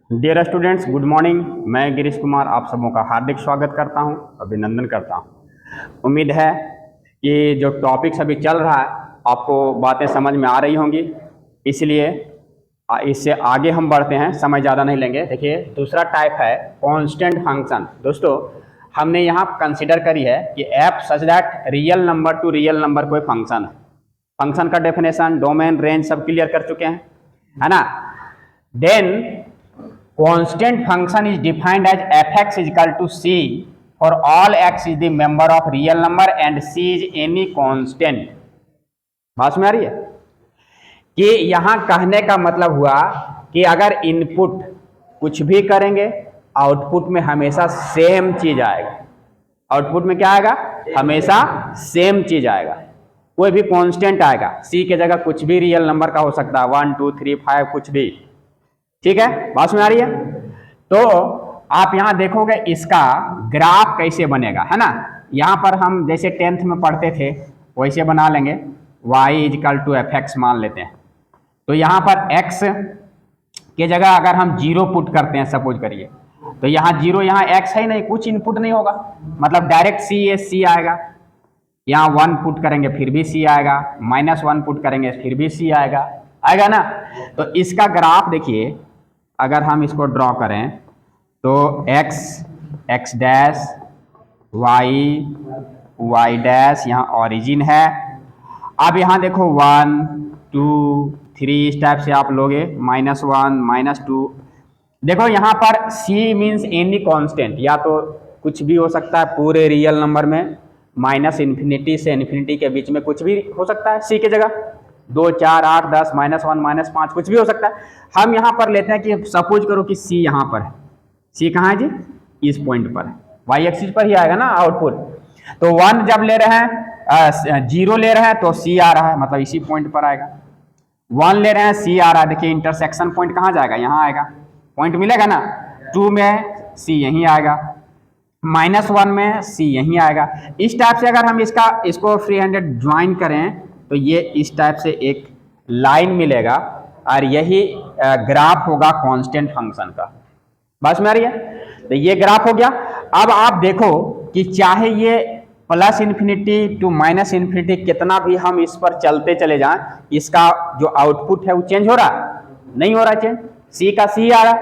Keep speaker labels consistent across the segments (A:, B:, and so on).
A: Dear students, good morning. मैं गिरीश कुमार आप सबों का हार्दिक स्वागत करता हूं, अभिनंदन करता हूं। उम्मीद है कि जो टॉपिक्स अभी चल रहा है आपको बातें समझ में आ रही होंगी, इसलिए इससे आगे हम बढ़ते हैं, समय ज़्यादा नहीं लेंगे। देखिए, दूसरा टाइप है कांस्टेंट फंक्शन। दोस्तों, हमने यहाँ कंसिडर करी है कि f such that real number to real number कोई फंक्शन है। फंक्शन का डेफिनेशन, डोमेन, रेंज सब क्लियर कर चुके हैं, है ना। Then constant function is defined as fx is equal to c for all x is the member of real number and c is any constant। बात में आ रही है कि यहां कहने का मतलब हुआ कि अगर इनपुट कुछ भी करेंगे आउटपुट में हमेशा सेम चीज आएगा। आउटपुट में क्या आएगा? हमेशा सेम चीज आएगा। कोई भी कांस्टेंट आएगा, c के जगह कुछ भी रियल नंबर का हो सकता है, 1 2 3 5 कुछ भी। ठीक है, बात में आ रही है। तो आप यहां देखोगे इसका ग्राफ कैसे बनेगा, है ना। यहां पर हम जैसे 10th में पढ़ते थे वैसे बना लेंगे। y is equal to f x मान लेते हैं। तो यहां पर x के जगह अगर हम 0 पुट करते हैं, सपोज करिए, तो यहाँ 0, यहाँ x है ही नहीं, कुछ इनपुट नहीं होगा, मतलब डायरेक्ट c आएगा। यहाँ 1 पुट करेंगे फिर भी c आएगा, -1 पुट करेंगे फिर भी c आएगा ना। तो इसका ग्राफ देखिए, अगर हम इसको ड्रॉ करें तो x डैश, y डैश, यहाँ ओरिजिन है। अब यहाँ देखो 1 2 3 इस टाइप से आप लोगे, -1 -2। देखो यहाँ पर c मीन्स एनी कांस्टेंट, या तो कुछ भी हो सकता है पूरे रियल नंबर में, -इन्फिनिटी से इन्फिनिटी के बीच में कुछ भी हो सकता है c के जगह, 2 4 8 10 -1 -5 कुछ भी हो सकता है। हम यहाँ पर लेते हैं कि सपोज करो कि c यहाँ पर है। c कहाँ है जी? इस पॉइंट पर है, y एक्सिस पर ही आएगा ना आउटपुट। तो 1 जब ले रहे हैं, 0 ले रहे हैं तो c आ रहा है, मतलब इसी पॉइंट पर आएगा। 1 ले रहे हैं, c आ रहा है। देखिए इंटरसेक्शन पॉइंट कहाँ जाएगा? यहाँ आएगा, पॉइंट मिलेगा ना। 2 में c यहीं आएगा, -1 में c यहीं आएगा। इस टाइप से अगर हम इसको फ्री हैंडेड ज्वाइन करें तो ये इस टाइप से एक लाइन मिलेगा और यही ग्राफ होगा कांस्टेंट फंक्शन का। बस में आ रही है। तो ये ग्राफ हो गया। अब आप देखो कि चाहे ये +इन्फिनिटी टू -इन्फिनिटी कितना भी हम इस पर चलते चले जाएं, इसका जो आउटपुट है वो चेंज हो रहा? नहीं हो रहा चेंज, c का c आ रहा।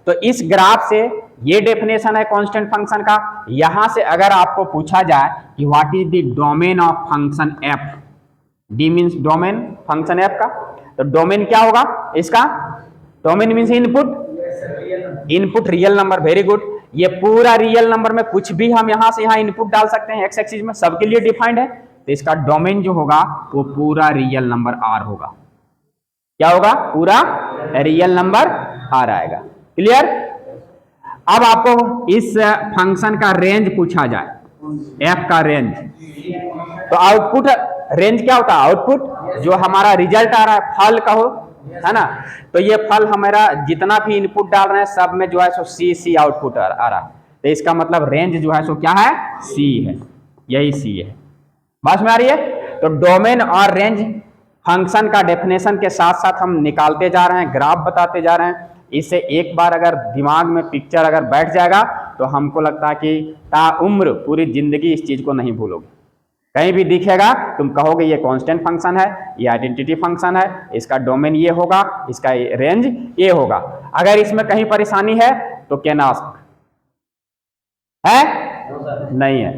A: तो इस ग्राफ से ये डेफिनेशन है कांस्टेंट फंक्शन का। यहां से अगर आपको पूछा जाए कि what is the domain of function f, d means domain function f का, तो डोमेन क्या होगा इसका? Domain means input real number. Very good. ये पूरा रियल नंबर में कुछ भी हम यहां से यहां इनपुट डाल सकते हैं, एक्स एक्सिस में सबके लिए डिफाइंड है। तो इसका डोमेन जो होगा वो पूरा रियल नंबर r होगा। क्या होगा? पूरा रियल नंबर r आएगा। क्लियर? अब आपको इस फंक्शन का रेंज पूछा जाए, f का रेंज, तो आउटपुट रेंज क्या होता है? आउटपुट जो हमारा रिजल्ट आ रहा है, फल कहो, है ना। तो ये फल हमारा जितना भी इनपुट डाल रहे हैं सब में जो है सो सी आउटपुट आ रहा है। तो इसका मतलब रेंज जो है सो क्या है? c है, यही c है। बात में आ रही है। तो डोमेन और रेंज फंक्शन का डेफिनेशन के साथ साथ हम निकालते जा रहे हैं, ग्राफ बताते जा रहे हैं। इससे एक बार अगर दिमाग में पिक्चर अगर बैठ जाएगा तो हमको लगता है कि ताउम्र पूरी जिंदगी इस चीज को नहीं भूलोगे। कहीं भी दिखेगा तुम कहोगे ये कांस्टेंट फंक्शन है, ये आइडेंटिटी फंक्शन है, इसका डोमेन ये होगा, इसका रेंज ये होगा। अगर इसमें कहीं परेशानी है तो कैन आस्क है? नहीं है।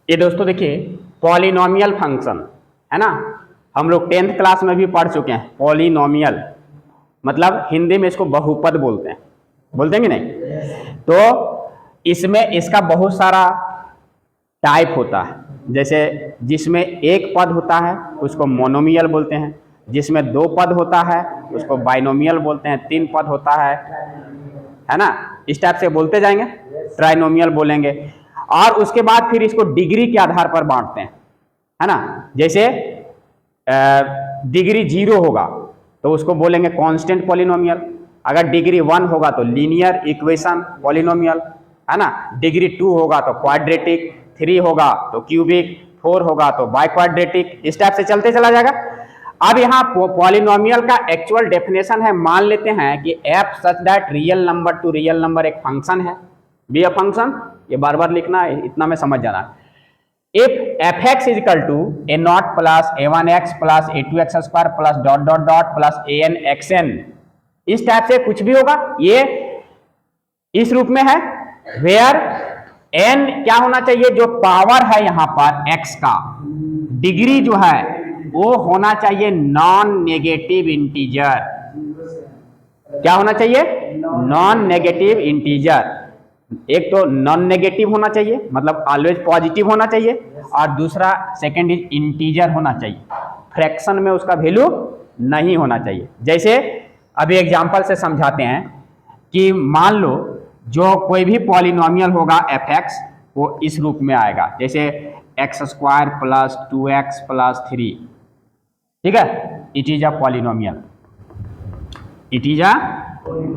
A: ये दोस्तों देखिए पॉलिनोमियल फंक्शन है ना, हम लोग 10th क्लास में भी पढ़ चुके हैं। पॉलिनोमियल मतलब हिंदी में इसको बहुपद बोलते हैं, बोलते हैं कि नहीं। तो इसमें इसका बहुत सारा टाइप होता है। जैसे जिसमें एक पद होता है उसको मोनोमियल बोलते हैं, जिसमें 2 पद होता है उसको बाइनोमियल बोलते हैं, 3 पद होता है ना, इस टाइप से बोलते जाएंगे। ट्राइनोमियल बोलेंगे। और उसके बाद फिर इसको डिग्री के आधार पर बांटते हैं, है ना। जैसे डिग्री 0 होगा तो उसको बोलेंगे कांस्टेंट पॉलिनोमियल। अगर डिग्री 1 होगा तो लीनियर इक्वेशन पॉलिनोमियल, है ना। डिग्री 2 होगा तो क्वाड्रेटिक, 3 होगा तो क्यूबिक, 4 होगा तो बाइक्वाड्रेटिक, इस टाइप से चलते चला जाएगा। अब यहाँ पॉलिनोमियल का एक्चुअल डेफिनेशन है, मान लेते हैं कि f such that real number to real number एक फंक्शन है, बी अ फंक्शन, ये बार बार लिखना है, इतना में समझ जाना है। If fx is equal to a0 plus a1x plus a2x square plus dot dot dot plus anxn, इस टाइप से कुछ भी होगा, ये इस रूप में है, वेयर n क्या होना चाहिए, जो पावर है यहां पर x का, डिग्री जो है वो होना चाहिए नॉन नेगेटिव इंटीजर। क्या होना चाहिए, नॉन नेगेटिव इंटीजर। एक तो नॉन नेगेटिव होना चाहिए, मतलब ऑलवेज पॉजिटिव होना चाहिए, और दूसरा सेकंड इज इंटीजर होना चाहिए, फ्रैक्शन में उसका वैल्यू नहीं होना चाहिए। जैसे अभी एग्जांपल से समझाते हैं कि मान लो जो कोई भी पॉलिनोमियल होगा fx, वो इस रूप में आएगा, जैसे x square plus 2x plus 3, ठीक है, it is a polynomial, it is a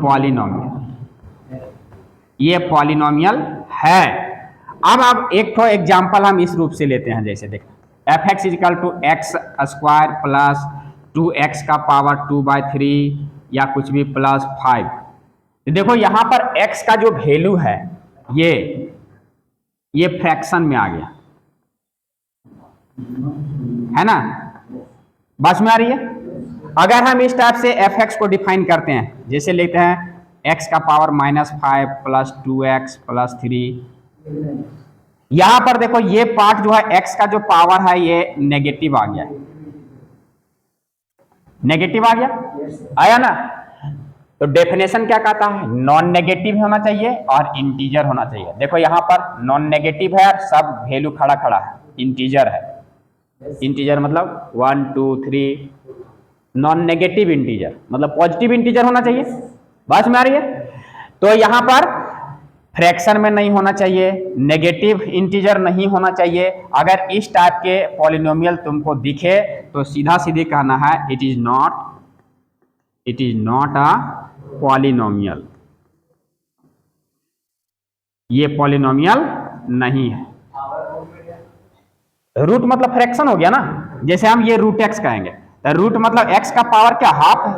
A: polynomial, ये पॉलिनोमियल है। अब एक तो एग्जांपल हम इस रूप से लेते हैं, जैसे देख fx equal to x square plus 2x का पावर 2/3 या कुछ भी प्लस 5। तो देखो यहां पर x का जो वैल्यू है ये फ्रैक्शन में आ गया, है ना, बस में आ रही है। अगर हम इस टाइप से fx को डिफाइन करते हैं, जैसे लेते हैं x का पावर -5 प्लस 2x प्लस 3, यहां पर देखो ये पार्ट जो है x का जो पावर है ये नेगेटिव आ गया, नेगेटिव आ गया, आया ना। तो डेफिनेशन क्या कहता है, नॉन नेगेटिव होना चाहिए और इंटीजर होना चाहिए। देखो यहां पर नॉन नेगेटिव है और सब वैल्यू खड़ा खड़ा है, इंटीजर है, इंटीजर मतलब 1 2 3, नॉन नेगेटिव इंटीजर मतलब पॉजिटिव इंटीजर होना चाहिए, बात में आ रही है। तो यहां पर फ्रैक्शन में नहीं होना चाहिए, नेगेटिव इंटीजर नहीं होना चाहिए। अगर इस टाइप के पॉलिनोमियल तुमको दिखे तो सीधा सीधे कहना है it is not a polynomial, ये पॉलिनोमियल नहीं है। रूट मतलब फ्रैक्शन हो गया ना, जैसे हम ये रूट एक्स कहेंगे, तो रूट मतलब एक्स का पावर क्या, हाफ है,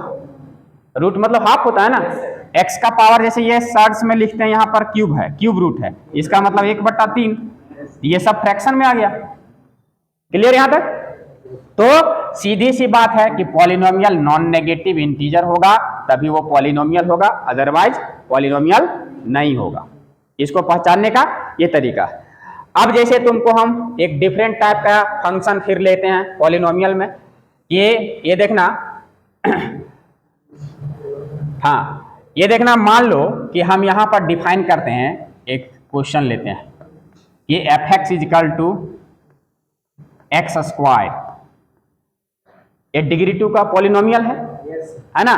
A: रूट मतलब हाफ होता है ना। एक्स का पावर जैसे ये शॉर्ट्स में लिखते हैं, यहाँ पर क्यूब है, क्यूब रूट है, इसका मतलब 1/3, ये सब फ्रैक्शन में आ गया। क्लियर यहां तक। तो सीधी सी बात है कि पॉलिनोमियल नॉन नेगेटिव इंटीजर होगा तभी वो पॉलिनोमियल होगा, अदरवाइज पॉलिनोमियल नहीं होगा। इसको पहचानने का ये तरीका है। अब जैसे तुमको हम एक डिफरेंट टाइप का फंक्शन फिर लेते हैं पॉलिनोमियल में, ये देखना हाँ ये देखना, मान लो कि हम यहां पर डिफाइन करते हैं, एक क्वेश्चन लेते हैं, ये fx equal to x square, ये डिग्री 2 का पॉलिनोमियल है ना,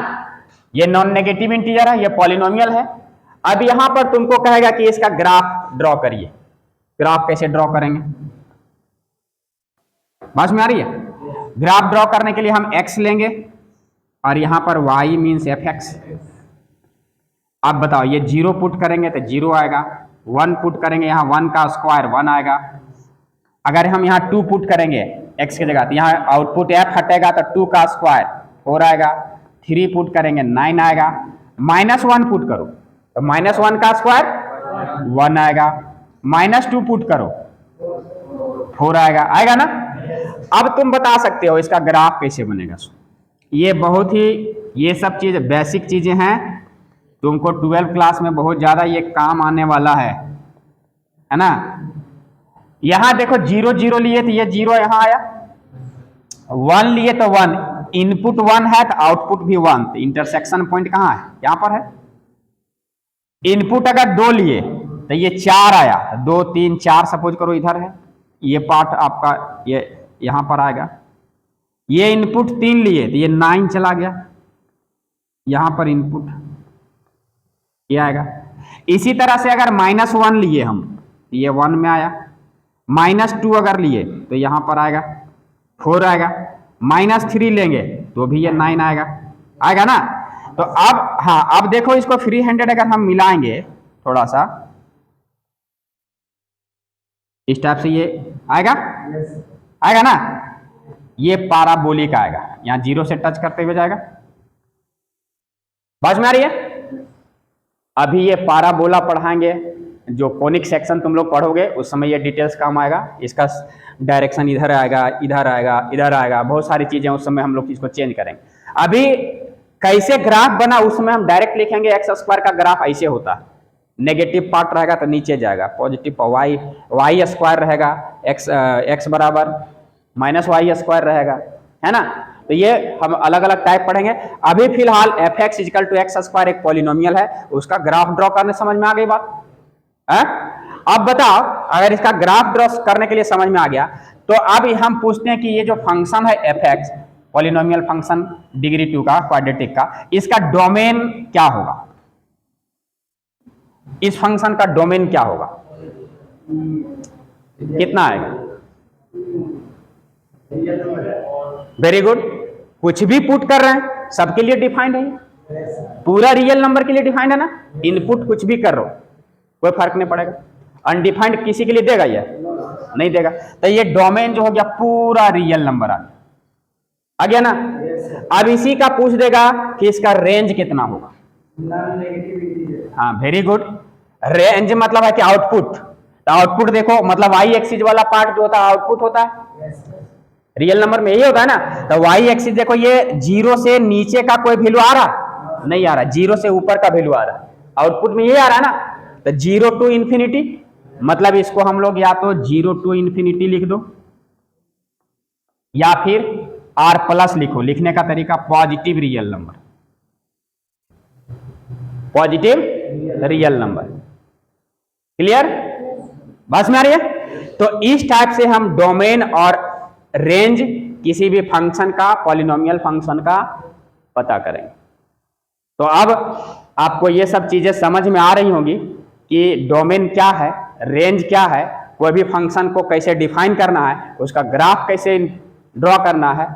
A: ये नॉन नेगेटिव इंटीजर है, ये पॉलिनोमियल है। अब यहां पर तुमको कहेगा कि इसका ग्राफ ड्रॉ करिए, ग्राफ कैसे ड्रॉ करेंगे, समझ में आ रही है। ग्राफ ड्रॉ करने के लिए हम x लेंगे और यहां पर y मीन्स fx। अब बताओ ये 0 पुट करेंगे तो 0 आएगा, 1 पुट करेंगे यहाँ 1 का स्क्वायर 1 आएगा, अगर हम यहाँ 2 पुट करेंगे x की जगह तो यहाँ आउटपुट f हटेगा तो 2 का स्क्वायर 4 आएगा, 3 पुट करेंगे 9 आएगा, -1 पुट करो तो -1 का स्क्वायर 1 आएगा, -2 पुट करो 4 आएगा, आएगा ना। अब तुम बता सकते हो इसका ग्राफ कैसे बनेगा। ये बहुत ही, ये सब चीज बेसिक चीजें हैं, तुमको 12 क्लास में बहुत ज्यादा ये काम आने वाला है ना। यहां देखो 0 0 लिए तो ये 0 यहां आया, 1 लिए तो 1, इनपुट 1 है तो आउटपुट भी 1, तो इंटरसेक्शन पॉइंट कहां है, यहां पर है। इनपुट अगर 2 लिए तो ये 4 आया, 2 3 4 सपोज करो इधर है, ये पार्ट आपका ये यहां पर आएगा। ये इनपुट 3 लिए तो ये 9 चला गया, यहां पर इनपुट ये आएगा। इसी तरह से अगर -1 लिए हम, ये 1 में आया, -2 अगर लिए तो यहां पर आएगा 4 आएगा, -3 लेंगे तो भी ये 9 आएगा, आएगा ना। तो अब हाँ, अब देखो इसको फ्री हैंडेड अगर हम मिलाएंगे थोड़ा सा इस टाइप से, ये आएगा, आएगा ना। ये पाराबोलिक आएगा, यहाँ 0 से टच करते हुए जाएगा। समझ में आ रही है? अभी ये पाराबोला पढ़ाएंगे, जो कोनिक सेक्शन तुम लोग पढ़ोगे उस समय ये डिटेल्स काम आएगा। इसका डायरेक्शन इधर आएगा, इधर आएगा, इधर आएगा, बहुत सारी चीजें उस समय हम लोग इसको चेंज करेंगे। अभी कैसे ग्राफ बना उस समय हम डायरेक्ट लिखेंगे। एक्स स्क्वायर का ग्राफ ऐसे होता है, नेगेटिव पार्ट रहेगा तो नीचे जाएगा, पॉजिटिव वाई स्क्वायर रहेगा, एक्स बराबर माइनस वाई स्क्वायर रहेगा, है ना। तो ये हम अलग अलग टाइप पढ़ेंगे। अभी फिलहाल f x is equal to x square एक पॉलिनोमियल है, उसका ग्राफ ड्रॉ करने समझ में आ गई बात है? अब बताओ, अगर इसका ग्राफ ड्रॉ करने के लिए समझ में आ गया तो अब हम पूछते हैं कि ये जो फंक्शन है F x, polynomial function degree 2 का क्वाड्रेटिक का, इसका डोमेन क्या होगा? इस फंक्शन का डोमेन क्या होगा? कितना आएगा? वेरी गुड, कुछ भी पुट कर रहे हैं सबके लिए डिफाइंड है, पूरा रियल नंबर के लिए डिफाइंड है ना। इनपुट कुछ भी कर रहे हो कोई फर्क नहीं पड़ेगा। अनडिफाइंड किसी के लिए देगा ये? नहीं देगा। तो ये डोमेन जो हो गया पूरा रियल नंबर आ गया ना। अब इसी का पूछ देगा कि इसका रेंज कितना होगा। हाँ वेरी गुड, रेंज मतलब है कि आउटपुट। तो आउटपुट देखो, मतलब वाई एक्सिस वाला पार्ट जो होता है आउटपुट होता है, रियल नंबर में यही होता है ना। तो वाई एक्सिस देखो, ये 0 से नीचे का कोई वैल्यू आ रहा नहीं आ रहा, 0 से ऊपर का वैल्यू आ रहा, आउटपुट में ये आ रहा है ना। तो 0 टू इंफिनिटी, मतलब इसको हम लोग या तो 0 टू इंफिनिटी लिख दो या फिर R प्लस लिखो। लिखने का तरीका positive real number, positive real number. Clear? बस में आ रही है? तो इस टाइप से हम डोमेन और रेंज किसी भी फंक्शन का, पॉलिनोमियल फंक्शन का पता करेंगे। तो अब आपको ये सब चीजें समझ में आ रही होंगी कि डोमेन क्या है, रेंज क्या है, कोई भी फंक्शन को कैसे डिफाइन करना है, उसका ग्राफ कैसे ड्रॉ करना है।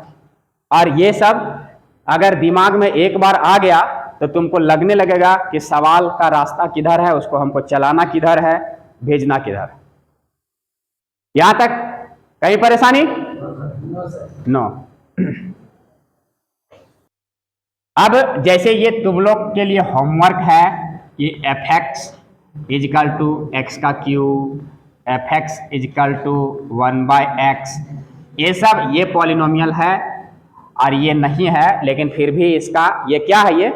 A: और ये सब अगर दिमाग में एक बार आ गया तो तुमको लगने लगेगा कि सवाल का रास्ता किधर है, उसको हमको चलाना किधर है, भेजना किधर है। यहां तक कहीं परेशानी? नो। अब जैसे ये तुम लोग के लिए होमवर्क है कि F x is equal to X का cube, F x is equal to 1/x, ये सब ये पॉलिनोमियल है और ये नहीं है, लेकिन फिर भी इसका ये क्या है, ये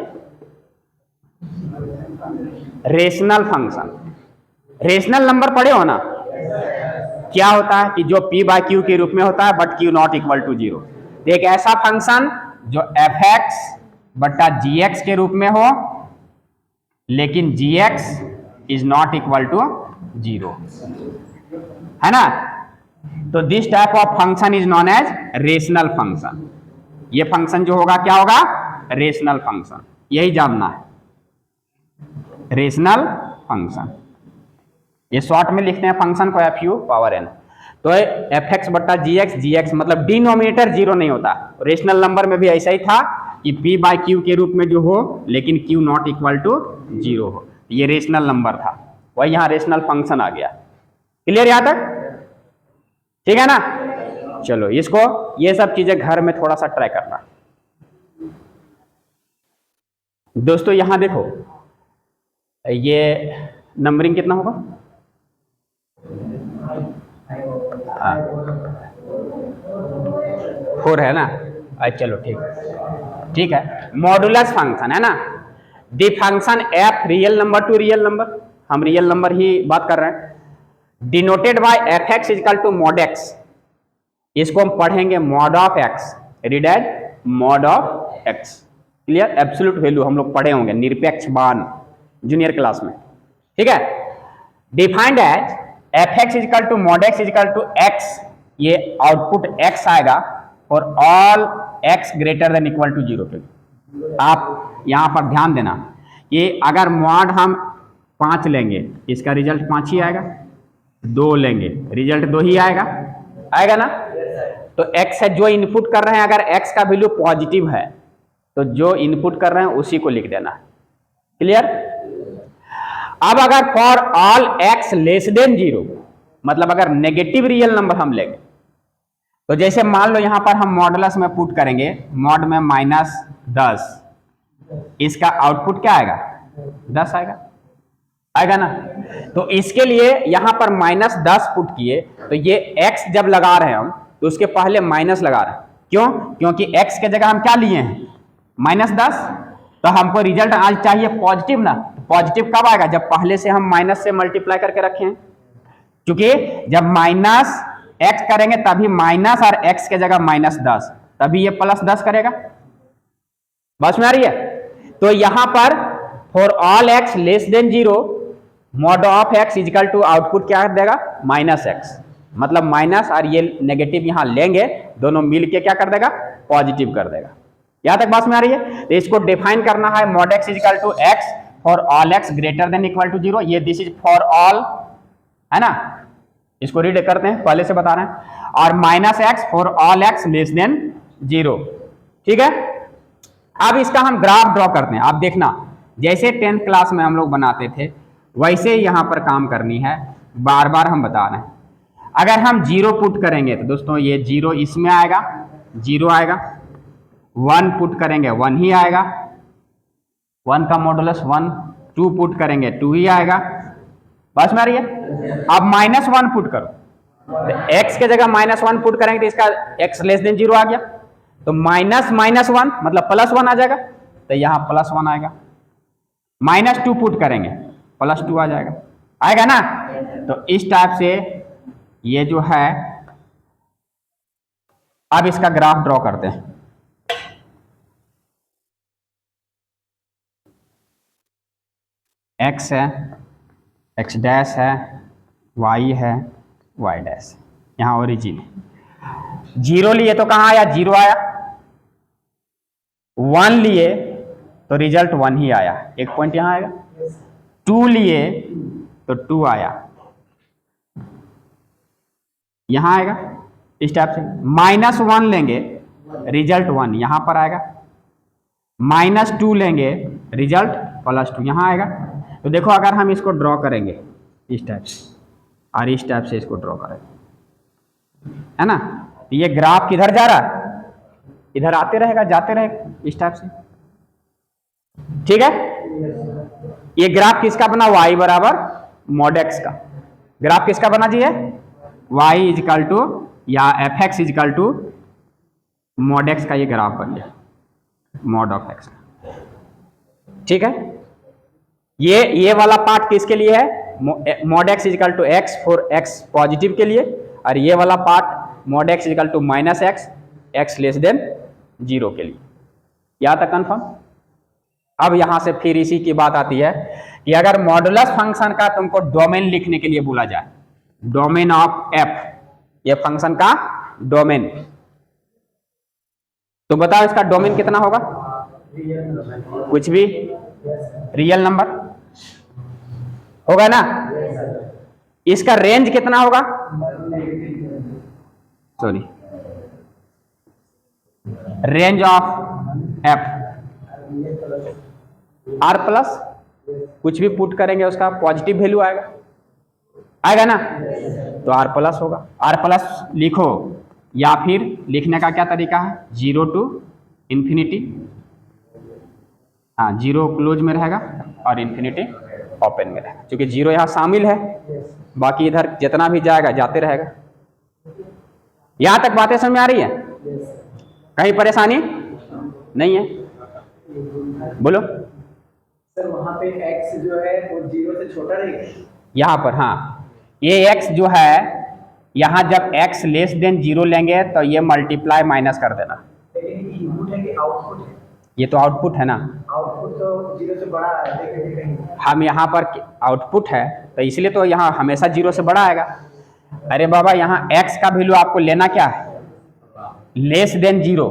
A: रेशनल फंक्शन। रेशनल नंबर पढ़े हो ना? क्या होता है कि जो p बाय क्यू के रूप में होता है but q not equal to 0। एक ऐसा फंक्शन जो एफ एक्स बट्टा जी एक्स के रूप में हो लेकिन G X is not equal to 0, है ना। तो this type of function is known as rational function. ये फंक्शन जो होगा क्या होगा? Rational function. यही जानना है, रेशनल फंक्शन। ये शॉर्ट में लिखते हैं फंक्शन को एफ यू पावर एन। तो एफ एक्स बट्टा जी एक्स मतलब डिनोमिनेटर 0 नहीं होता। रेशनल नंबर में भी ऐसा ही था कि p बाय क्यू के रूप में जो हो लेकिन q नॉट इक्वल टू 0 हो, ये रेशनल नंबर था, वही यहाँ रेशनल फंक्शन आ गया। क्लियर यहां तक? ठीक है ना। चलो इसको, ये सब चीजें घर में थोड़ा सा ट्राई करना। दोस्तों यहां देखो, ये नंबरिंग कितना होगा? 4 है ना। चलो ठीक है। मॉडुलस फंक्शन है ना। The function f real number to real number, हम रियल नंबर ही बात कर रहे हैं, denoted by f x equal to mod x. इसको हम पढ़ेंगे mod of x, read as mod of x. Clear? Absolute value हम लोग पढ़े होंगे, निरपेक्ष मान, जूनियर क्लास में। ठीक है। Defined as f x equal to mod x equal to x, ये आउटपुट एक्स आएगा और all x greater than equal to 0 पे। आप यहां पर ध्यान देना कि अगर मॉड हम 5 लेंगे इसका रिजल्ट 5 ही आएगा, 2 लेंगे रिजल्ट 2 ही आएगा ना। तो x है जो इनपुट कर रहे हैं, अगर x का वैल्यू पॉजिटिव है तो जो इनपुट कर रहे हैं उसी को लिख देना। क्लियर? अब अगर for all x less than 0, मतलब अगर नेगेटिव रियल नंबर हम लेंगे तो जैसे मान लो यहां पर हम मॉडुलस में पुट करेंगे, मॉड में -10, इसका आउटपुट क्या आएगा? 10 आएगा, आएगा ना। तो इसके लिए यहां पर -10 पुट किए, तो ये x जब लगा रहे हैं हम तो उसके पहले माइनस लगा रहे हैं। क्यों? क्योंकि x के जगह हम क्या लिए हैं? -10। तो हमको रिजल्ट आज चाहिए पॉजिटिव ना। पॉजिटिव कब आएगा? जब पहले से हम माइनस से मल्टीप्लाई करके रखे हैं, क्योंकि जब -x करेंगे तभी माइनस और x के जगह -10, तभी ये +10 करेगा। बस में आ रही है? तो यहां पर for all x less than 0 mod of x equal to output क्या देगा? -x। मतलब माइनस और ये नेगेटिव यहां लेंगे, दोनों मिलके क्या कर देगा? पॉजिटिव कर देगा। यहां तक बात में आ रही है? तो इसको डिफाइन करना है, mod x equal to x for all x greater than equal to 0। ये दिस इज फॉर ऑल, है ना। इसको रीड करते हैं, पहले से बता रहे हैं। और -x for all x less than 0। ठीक है। अब इसका हम ग्राफ ड्रॉ करते हैं। आप देखना, जैसे 10th क्लास में हम लोग बनाते थे वैसे यहां पर काम करनी है, बार बार हम बता रहे हैं। अगर हम 0 पुट करेंगे तो दोस्तों ये 0 इसमें आएगा, 0 आएगा। 1 पुट करेंगे 1 ही आएगा, 1 का मॉडुलस 1। 2 पुट करेंगे 2 ही आएगा। बस में आ रही है? अब -1 पुट करो, तो x के जगह -1 पुट करेंगे तो इसका x लेस देन 0 आ गया, तो -1 मतलब +1 आ जाएगा, तो यहां +1 आएगा। -2 पुट करेंगे +2 आ जाएगा, आएगा ना। तो इस टाइप से ये जो है, अब इसका ग्राफ ड्रॉ करते हैं। x है, x डैश है, y है, y डैश, यहां ओरिजिन है। 0 लिए तो कहां आया? 0 आया। 1 लिए तो रिजल्ट 1 ही आया, एक पॉइंट यहां आएगा। 2 लिए तो 2 आया, यहां आएगा। इस टाइप से -1 लेंगे रिजल्ट 1 यहां पर आएगा, -2 लेंगे रिजल्ट +2 यहां आएगा। तो देखो, अगर हम इसको ड्रॉ करेंगे इस टाइप से और इस टाइप से इसको ड्रॉ करेंगे, है ना, तो ये ग्राफ किधर जा रहा है? इधर आते रहेगा, जाते रहेगा इस टाइप से। ठीक है। ये ग्राफ किसका बना? y बराबर मॉड x का। ग्राफ किसका बना जी? है y इजिकल टू या fx equal to mod x का ये ग्राफ बन गया, मॉड ऑफ x का। ठीक है। ये वाला पार्ट किसके लिए है? Mod x equal to x for x positive के लिए, और ये वाला part mod x equal to -x x less than 0 के लिए। यहां तक कंफर्म? अब यहां से फिर इसी की बात आती है कि अगर मॉडुलस फंक्शन का तुमको डोमेन लिखने के लिए बोला जाए, डोमेन ऑफ f, ये फंक्शन का डोमेन, तो बताओ इसका डोमेन कितना होगा? कुछ भी, रियल नंबर होगा ना। इसका रेंज कितना होगा? Sorry, range of f r+, कुछ भी पुट करेंगे उसका पॉजिटिव वैल्यू आएगा, आएगा ना। तो r+ होगा। r+ लिखो, या फिर लिखने का क्या तरीका है? 0 टू इन्फिनिटी। हाँ, 0 क्लोज में रहेगा और इन्फिनिटी ओपन में रहेगा, क्योंकि 0 यहाँ शामिल है, बाकी इधर जितना भी जाएगा जाते रहेगा। यहां तक बातें समझ में आ रही है? कहीं परेशानी नहीं है? बोलो
B: सर। वहां पे x जो है वो 0 से छोटा रहेगा
A: यहाँ पर। हाँ, ये x जो है, यहाँ जब x लेस देन 0 लेंगे तो ये मल्टीप्लाई माइनस कर देना।
B: लेकिन इनपुट है कि आउटपुट है?
A: ये तो आउटपुट है ना।
B: आउटपुट तो 0 से बड़ा है, देखिए कहीं
A: हम यहाँ पर आउटपुट है तो इसलिए तो यहाँ हमेशा 0 से बड़ा आएगा। अरे बाबा, यहाँ x का वैल्यू आपको लेना क्या है? Less than 0।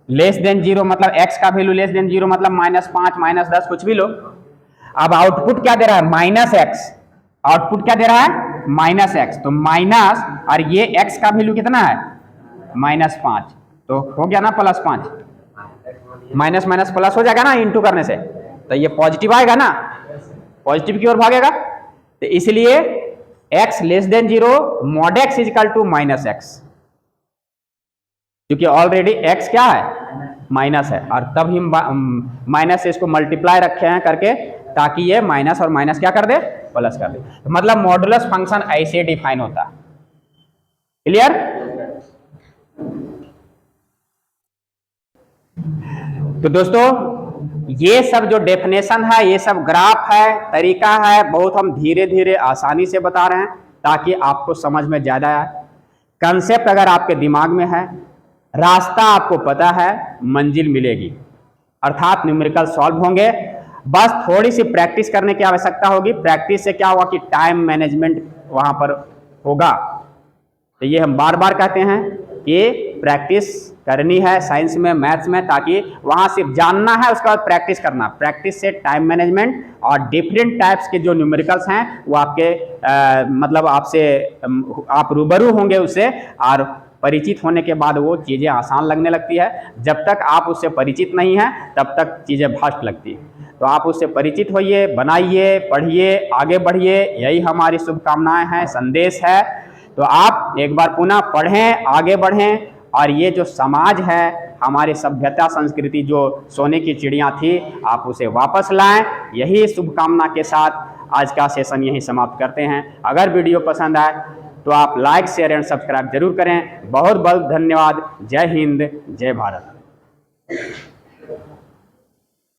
A: लेस देन 0 मतलब x का वैल्यू लेस देन 0 मतलब -5 -10 कुछ भी लो। अब आउटपुट क्या दे रहा है? -x। आउटपुट क्या दे रहा है? -x। तो माइनस, और ये x का वैल्यू कितना है? -5, तो हो गया ना +5। माइनस माइनस प्लस हो जाएगा ना इंटू करने से, तो ये पॉजिटिव आएगा ना, पॉजिटिव की ओर भागेगा। तो इसलिए x less than 0 mod x equal to -x। क्योंकि ऑलरेडी x क्या है, माइनस है, और तब हम माइनस से इसको मल्टीप्लाई रखे हैं करके, ताकि ये माइनस और माइनस क्या कर दे, प्लस कर दे। तो मतलब मॉडुलस फंक्शन ऐसे डिफाइन होता है। क्लियर? तो दोस्तों ये सब जो डेफिनेशन है, ये सब ग्राफ है, तरीका है, बहुत हम धीरे धीरे आसानी से बता रहे हैं ताकि आपको समझ में ज्यादा आए। कंसेप्ट अगर आपके दिमाग में है, रास्ता आपको पता है, मंजिल मिलेगी, अर्थात न्यूमेरिकल सॉल्व होंगे। बस थोड़ी सी प्रैक्टिस करने की आवश्यकता होगी। प्रैक्टिस से क्या होगा कि टाइम मैनेजमेंट वहां पर होगा। तो ये हम बार बार कहते हैं कि प्रैक्टिस करनी है साइंस में, मैथ्स में, ताकि वहां सिर्फ जानना है, उसके बाद प्रैक्टिस करना। प्रैक्टिस से टाइम मैनेजमेंट और डिफरेंट टाइप्स के जो न्यूमेरिकल्स हैं वो आपके मतलब आपसे आप रूबरू होंगे उससे, और परिचित होने के बाद वो चीज़ें आसान लगने लगती है। जब तक आप उससे परिचित नहीं हैं तब तक चीज़ें भ्रष्ट लगती हैं। तो आप उससे परिचित होइए, बनाइए, पढ़िए, आगे बढ़िए, यही हमारी शुभकामनाएं हैं, संदेश है। तो आप एक बार पुनः पढ़ें, आगे बढ़ें, और ये जो समाज है, हमारी सभ्यता संस्कृति जो सोने की चिड़िया थी, आप उसे वापस लाएं। यही शुभकामना के साथ आज का सेशन यहीं समाप्त करते हैं। अगर वीडियो पसंद आए तो आप लाइक, शेयर एंड सब्सक्राइब जरूर करें। बहुत बहुत धन्यवाद। जय हिंद, जय भारत।